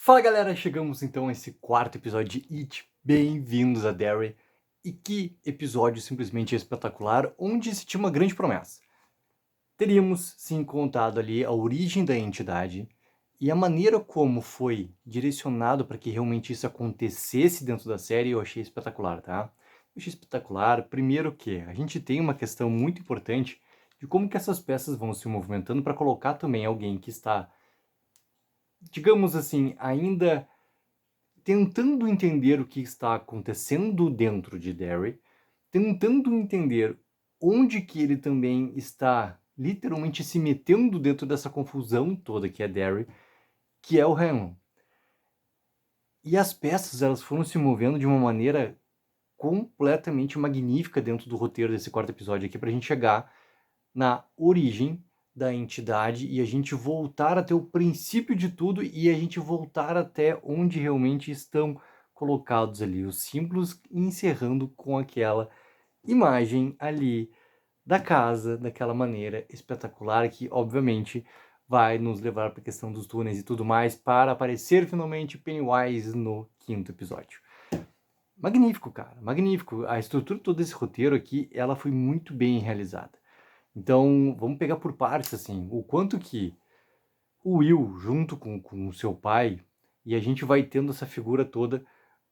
Fala galera, chegamos então a esse quarto episódio de It. Bem-vindos a Derry. E que episódio simplesmente espetacular, onde se tinha uma grande promessa. Teríamos sim contado ali a origem da entidade e a maneira como foi direcionado para que realmente isso acontecesse dentro da série, eu achei espetacular, tá? Eu achei espetacular, primeiro que a gente tem uma questão muito importante de como que essas peças vão se movimentando para colocar também alguém que está, digamos assim, ainda tentando entender o que está acontecendo dentro de Derry, tentando entender onde que ele também está literalmente se metendo dentro dessa confusão toda que é Derry, que é o Hanlon. E as peças, elas foram se movendo de uma maneira completamente magnífica dentro do roteiro desse quarto episódio aqui, pra gente chegar na origem da entidade e a gente voltar até o princípio de tudo e a gente voltar até onde realmente estão colocados ali os símbolos, encerrando com aquela imagem ali da casa, daquela maneira espetacular que, obviamente, vai nos levar para a questão dos túneis e tudo mais, para aparecer finalmente Pennywise no quinto episódio. Magnífico, cara, magnífico. A estrutura toda desse roteiro aqui, ela foi muito bem realizada. Então, vamos pegar por partes, assim, o quanto que o Will, junto com o seu pai, e a gente vai tendo essa figura toda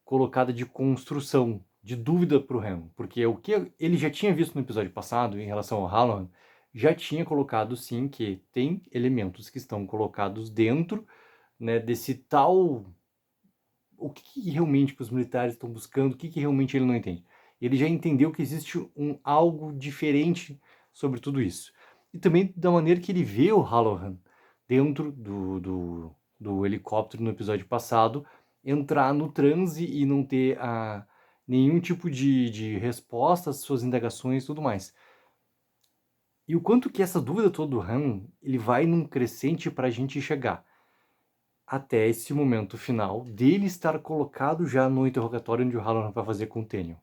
colocada de construção, de dúvida para o Ham, porque o que ele já tinha visto no episódio passado, em relação ao Halloran, já tinha colocado, sim, que tem elementos que estão colocados dentro, né, desse tal... O que realmente que os militares estão buscando, o que realmente ele não entende. Ele já entendeu que existe algo diferente sobre tudo isso. E também da maneira que ele vê o Halloran dentro do helicóptero no episódio passado, entrar no transe e não ter nenhum tipo de resposta às suas indagações e tudo mais. E o quanto que essa dúvida toda do Han, ele vai num crescente para a gente chegar até esse momento final dele estar colocado já no interrogatório onde o Halloran vai fazer com o Tenniel.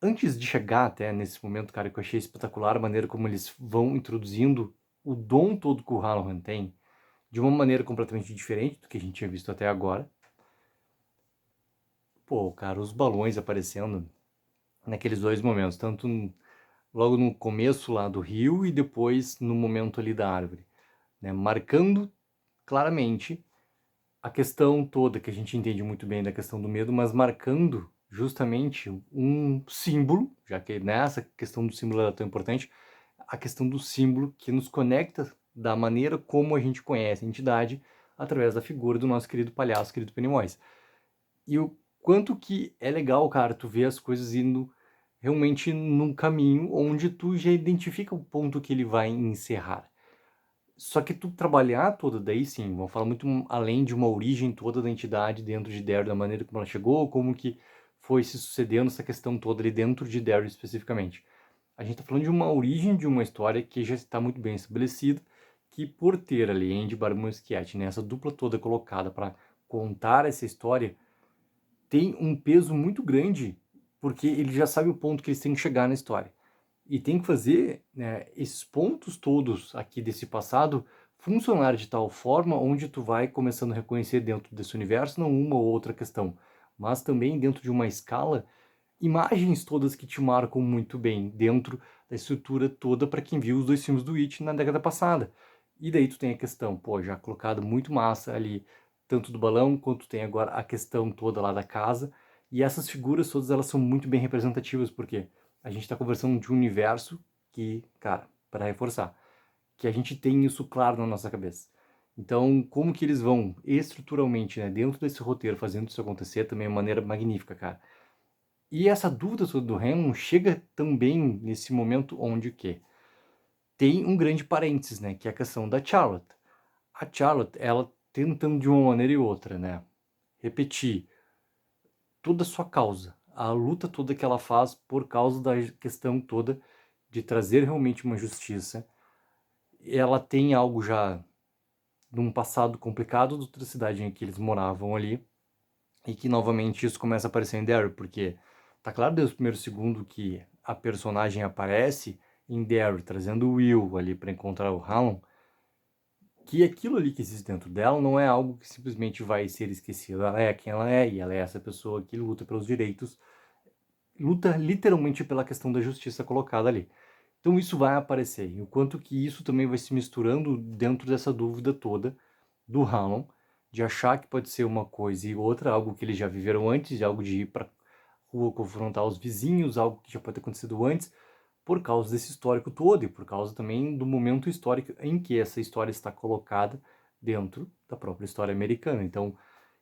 Antes de chegar até nesse momento, cara, que eu achei espetacular a maneira como eles vão introduzindo o dom todo que o Halloran tem, de uma maneira completamente diferente do que a gente tinha visto até agora. Pô, cara, os balões aparecendo naqueles dois momentos, tanto logo no começo lá do rio e depois no momento ali da árvore, né, marcando claramente a questão toda que a gente entende muito bem da questão do medo, mas marcando justamente um símbolo, já que nessa questão do símbolo é tão importante, a questão do símbolo que nos conecta da maneira como a gente conhece a entidade através da figura do nosso querido palhaço, querido Pennywise. E o quanto que é legal, cara, tu ver as coisas indo realmente num caminho onde tu já identifica o ponto que ele vai encerrar. Só que tu trabalhar toda daí, sim, vamos falar muito além de uma origem toda da entidade dentro de Derry, da maneira como ela chegou, como que foi se sucedendo essa questão toda ali dentro de Derry especificamente. A gente tá falando de uma origem de uma história que já está muito bem estabelecida, que por ter ali Andy Barmuskiat, né, essa dupla toda colocada para contar essa história, tem um peso muito grande, porque ele já sabe o ponto que eles têm que chegar na história. E tem que fazer, né, esses pontos todos aqui desse passado funcionar de tal forma onde tu vai começando a reconhecer dentro desse universo não uma ou outra questão, mas também dentro de uma escala, imagens todas que te marcam muito bem dentro da estrutura toda para quem viu os dois filmes do It na década passada. E daí tu tem a questão, pô, já colocado muito massa ali, tanto do balão quanto tem agora a questão toda lá da casa. E essas figuras todas elas são muito bem representativas, porque a gente está conversando de um universo que, cara, para reforçar, que a gente tem isso claro na nossa cabeça. Então, como que eles vão estruturalmente, né, dentro desse roteiro, fazendo isso acontecer também é uma maneira magnífica, cara. E essa dúvida toda do Hammond chega também nesse momento onde o quê? Tem um grande parênteses, né, que é a questão da Charlotte. A Charlotte, ela tentando de uma maneira e outra, né, repetir toda a sua causa, a luta toda que ela faz por causa da questão toda de trazer realmente uma justiça. Ela tem algo já de um passado complicado da outra cidade em que eles moravam ali, e que novamente isso começa a aparecer em Derry, porque tá claro desde o primeiro segundo que a personagem aparece em Derry, trazendo o Will ali para encontrar o Halloran, que aquilo ali que existe dentro dela não é algo que simplesmente vai ser esquecido. Ela é quem ela é, e ela é essa pessoa que luta pelos direitos, luta literalmente pela questão da justiça colocada ali. Então isso vai aparecer, e o quanto que isso também vai se misturando dentro dessa dúvida toda do Halon, de achar que pode ser uma coisa e outra, algo que eles já viveram antes, algo de ir para rua confrontar os vizinhos, algo que já pode ter acontecido antes, por causa desse histórico todo e por causa também do momento histórico em que essa história está colocada dentro da própria história americana. Então,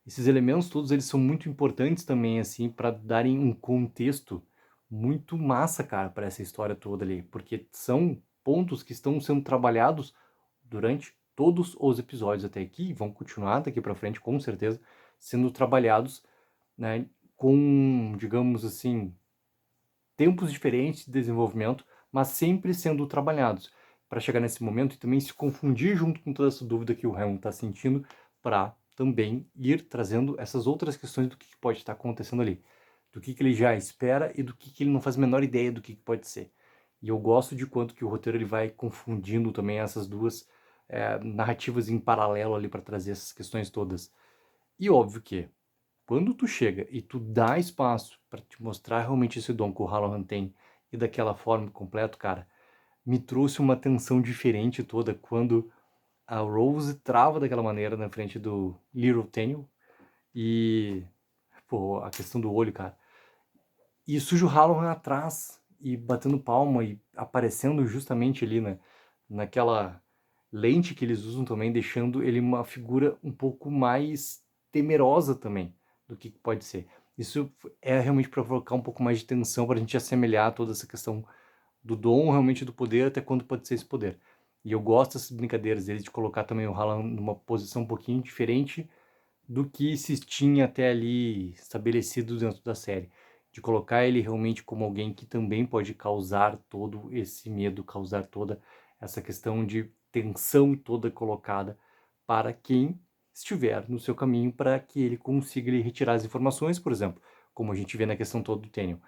esses elementos todos eles são muito importantes também assim para darem um contexto muito massa, cara, para essa história toda ali, porque são pontos que estão sendo trabalhados durante todos os episódios até aqui, e vão continuar daqui para frente com certeza sendo trabalhados, né, com, digamos assim, tempos diferentes de desenvolvimento, mas sempre sendo trabalhados para chegar nesse momento e também se confundir junto com toda essa dúvida que o Helm está sentindo, para também ir trazendo essas outras questões do que pode estar acontecendo ali, do que ele já espera e do que ele não faz a menor ideia do que pode ser. E eu gosto de quanto que o roteiro ele vai confundindo também essas duas narrativas em paralelo ali para trazer essas questões todas. E óbvio que quando tu chega e tu dá espaço para te mostrar realmente esse dom que o Halloran tem e daquela forma completo, cara, me trouxe uma tensão diferente toda quando a Rose trava daquela maneira na frente do Little Daniel e, pô, a questão do olho, cara. E surge o Halloran atrás e batendo palma e aparecendo justamente ali, né, naquela lente que eles usam também, deixando ele uma figura um pouco mais temerosa também do que pode ser. Isso é realmente para provocar um pouco mais de tensão, para a gente assemelhar toda essa questão do dom, realmente do poder, até quando pode ser esse poder. E eu gosto dessas brincadeiras deles de colocar também o Haaland numa posição um pouquinho diferente do que se tinha até ali estabelecido dentro da série. De colocar ele realmente como alguém que também pode causar todo esse medo, causar toda essa questão de tensão toda colocada para quem estiver no seu caminho, para que ele consiga ele, retirar as informações, por exemplo, como a gente vê na questão toda do Tenniel.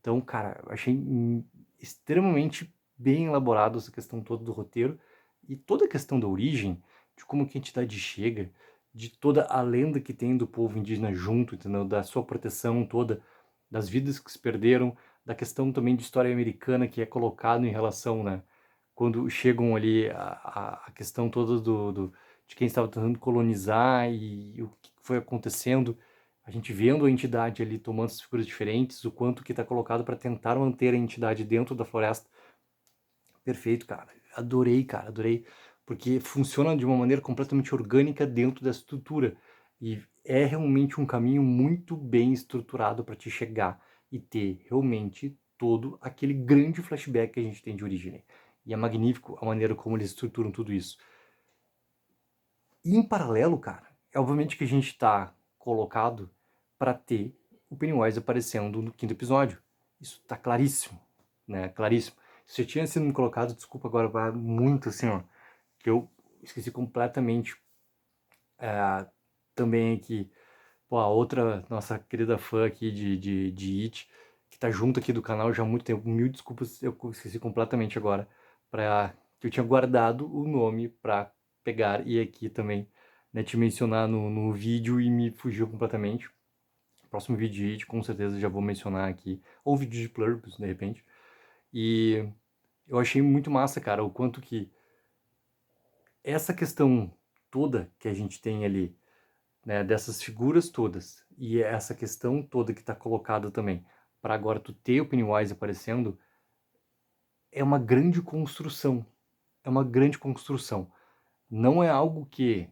Então, cara, eu achei extremamente bem elaborado essa questão toda do roteiro e toda a questão da origem, de como que a entidade chega, de toda a lenda que tem do povo indígena junto, entendeu? Da sua proteção toda, das vidas que se perderam, da questão também de história americana que é colocado em relação, né? Quando chegam ali a questão toda de quem estava tentando colonizar e o que foi acontecendo, a gente vendo a entidade ali tomando essas figuras diferentes, o quanto que está colocado para tentar manter a entidade dentro da floresta. Perfeito, cara. Adorei, cara, adorei. Porque funciona de uma maneira completamente orgânica dentro da estrutura. E é realmente um caminho muito bem estruturado para te chegar e ter realmente todo aquele grande flashback que a gente tem de origem. E é magnífico a maneira como eles estruturam tudo isso. E em paralelo, cara, é obviamente que a gente está colocado para ter o Pennywise aparecendo no quinto episódio. Isso tá claríssimo, né? Claríssimo. Se já tinha sido colocado, desculpa agora, vai muito assim, ó, que eu esqueci completamente. Também aqui, pô, a outra nossa querida fã aqui de It, que tá junto aqui do canal já há muito tempo. Mil desculpas, eu esqueci completamente agora, para que eu tinha guardado o nome para pegar e aqui também, né, te mencionar no vídeo e me fugiu completamente. Próximo vídeo de It, com certeza já vou mencionar aqui, ou vídeo de Pluribus, de repente. E eu achei muito massa, cara, o quanto que essa questão toda que a gente tem ali, né, dessas figuras todas, e essa questão toda que está colocada também, para agora tu ter o Pennywise aparecendo, é uma grande construção. É uma grande construção. Não é algo que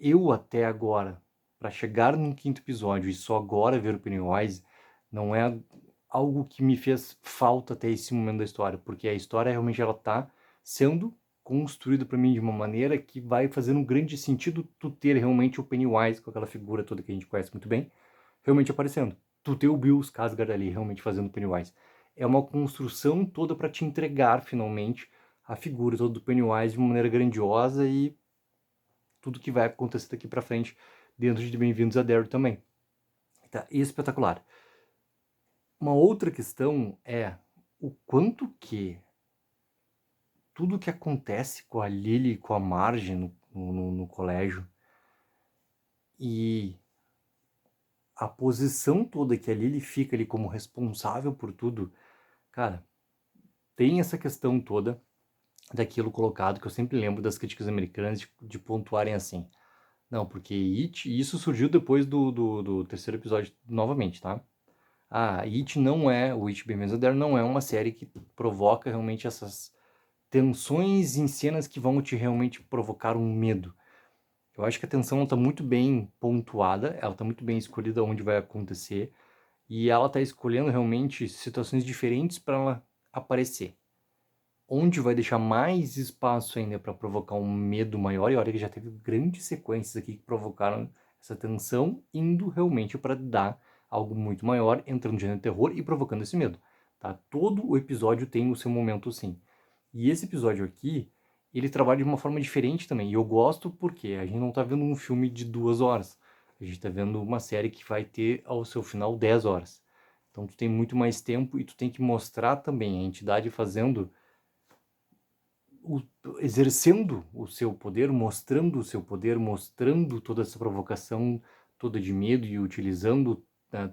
eu até agora, para chegar no quinto episódio e só agora ver o Pennywise, não é algo que me fez falta até esse momento da história, porque a história realmente ela tá sendo construída para mim de uma maneira que vai fazendo um grande sentido tu ter realmente o Pennywise com aquela figura toda que a gente conhece muito bem, realmente aparecendo. Tu ter o Bill Skarsgård ali realmente fazendo o Pennywise. É uma construção toda para te entregar finalmente a figura toda do Pennywise de uma maneira grandiosa e tudo que vai acontecer daqui para frente dentro de Bem-vindos a Derry também. Tá espetacular. Uma outra questão é o quanto que tudo que acontece com a Lily e com a Marge no colégio. E a posição toda que a Lily fica ali como responsável por tudo, cara, tem essa questão toda daquilo colocado que eu sempre lembro das críticas americanas de pontuarem assim. Não, porque It, e isso surgiu depois do terceiro episódio novamente, tá? It não é, o It Bem There não é uma série que provoca realmente essas tensões em cenas que vão te realmente provocar um medo. Eu acho que a tensão está muito bem pontuada, ela está muito bem escolhida onde vai acontecer, e ela está escolhendo realmente situações diferentes para ela aparecer. Onde vai deixar mais espaço ainda para provocar um medo maior, e olha que já teve grandes sequências aqui que provocaram essa tensão, indo realmente para dar algo muito maior, entrando no gênero de terror e provocando esse medo. Tá? Todo o episódio tem o seu momento sim. E esse episódio aqui, ele trabalha de uma forma diferente também. E eu gosto porque a gente não tá vendo um filme de 2 horas. A gente tá vendo uma série que vai ter ao seu final 10 horas. Então tu tem muito mais tempo e tu tem que mostrar também a entidade fazendo exercendo o seu poder, mostrando o seu poder, mostrando toda essa provocação toda de medo e utilizando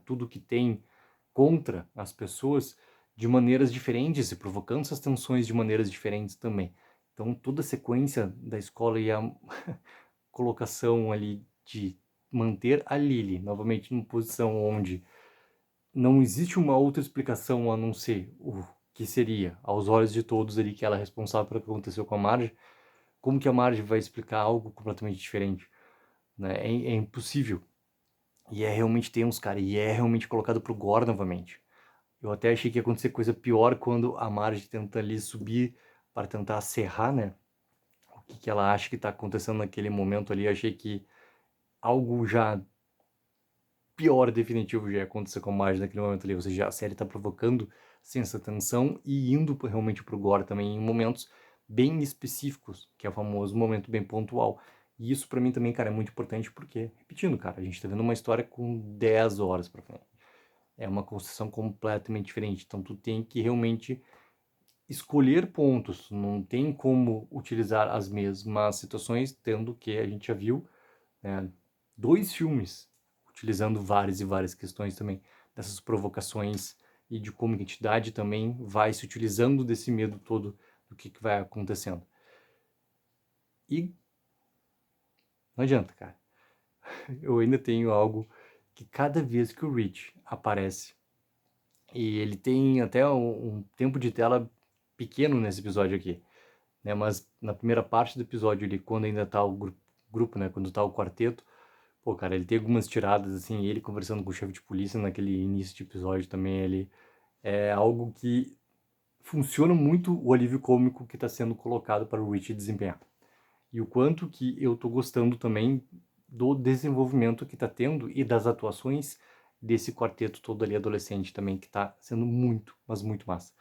tudo que tem contra as pessoas de maneiras diferentes e provocando essas tensões de maneiras diferentes também. Então toda a sequência da escola e a colocação ali de manter a Lily novamente numa posição onde não existe uma outra explicação a não ser o que seria, aos olhos de todos ali, que ela é responsável pelo que aconteceu com a Marge. Como que a Marge vai explicar algo completamente diferente? Né? É impossível. E é realmente tenso, cara, e é realmente colocado pro gore novamente. Eu até achei que ia acontecer coisa pior quando a Marge tenta ali subir para tentar serrar, né? O que ela acha que tá acontecendo naquele momento ali. Eu achei que algo já pior definitivo já ia acontecer com a Marge naquele momento ali. Ou seja, a série tá provocando sem essa tensão e indo realmente pro gore também em momentos bem específicos, que é o famoso momento bem pontual. E isso pra mim também, cara, é muito importante porque, repetindo, cara, a gente tá vendo uma história com 10 horas pra frente. É uma construção completamente diferente. Então tu tem que realmente escolher pontos. Não tem como utilizar as mesmas situações, tendo que a gente já viu, né, 2 filmes utilizando várias e várias questões também dessas provocações e de como a entidade também vai se utilizando desse medo todo do que vai acontecendo. E não adianta, cara. Eu ainda tenho algo que cada vez que o Rich aparece, e ele tem até um tempo de tela pequeno nesse episódio aqui, né? Mas na primeira parte do episódio, ele, quando ainda tá o grupo, né? Quando tá o quarteto, pô, cara, ele tem algumas tiradas, assim, ele conversando com o chefe de polícia naquele início de episódio também, ele é algo que funciona muito o alívio cômico que tá sendo colocado para o Rich desempenhar. E o quanto que eu tô gostando também do desenvolvimento que tá tendo e das atuações desse quarteto todo ali adolescente também, que tá sendo muito, mas muito massa.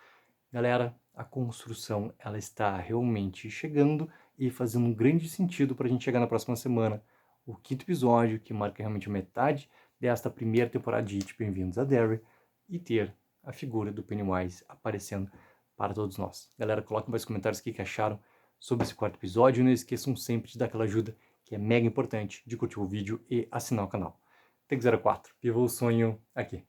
Galera, a construção, ela está realmente chegando e fazendo um grande sentido para a gente chegar na próxima semana. O quinto episódio, que marca realmente a metade desta primeira temporada de It, Bem-vindos a Derry, e ter a figura do Pennywise aparecendo para todos nós. Galera, coloquem mais comentários o que acharam sobre esse quarto episódio e não esqueçam sempre de dar aquela ajuda, que é mega importante, de curtir o vídeo e assinar o canal. Tech 04, viva o sonho aqui.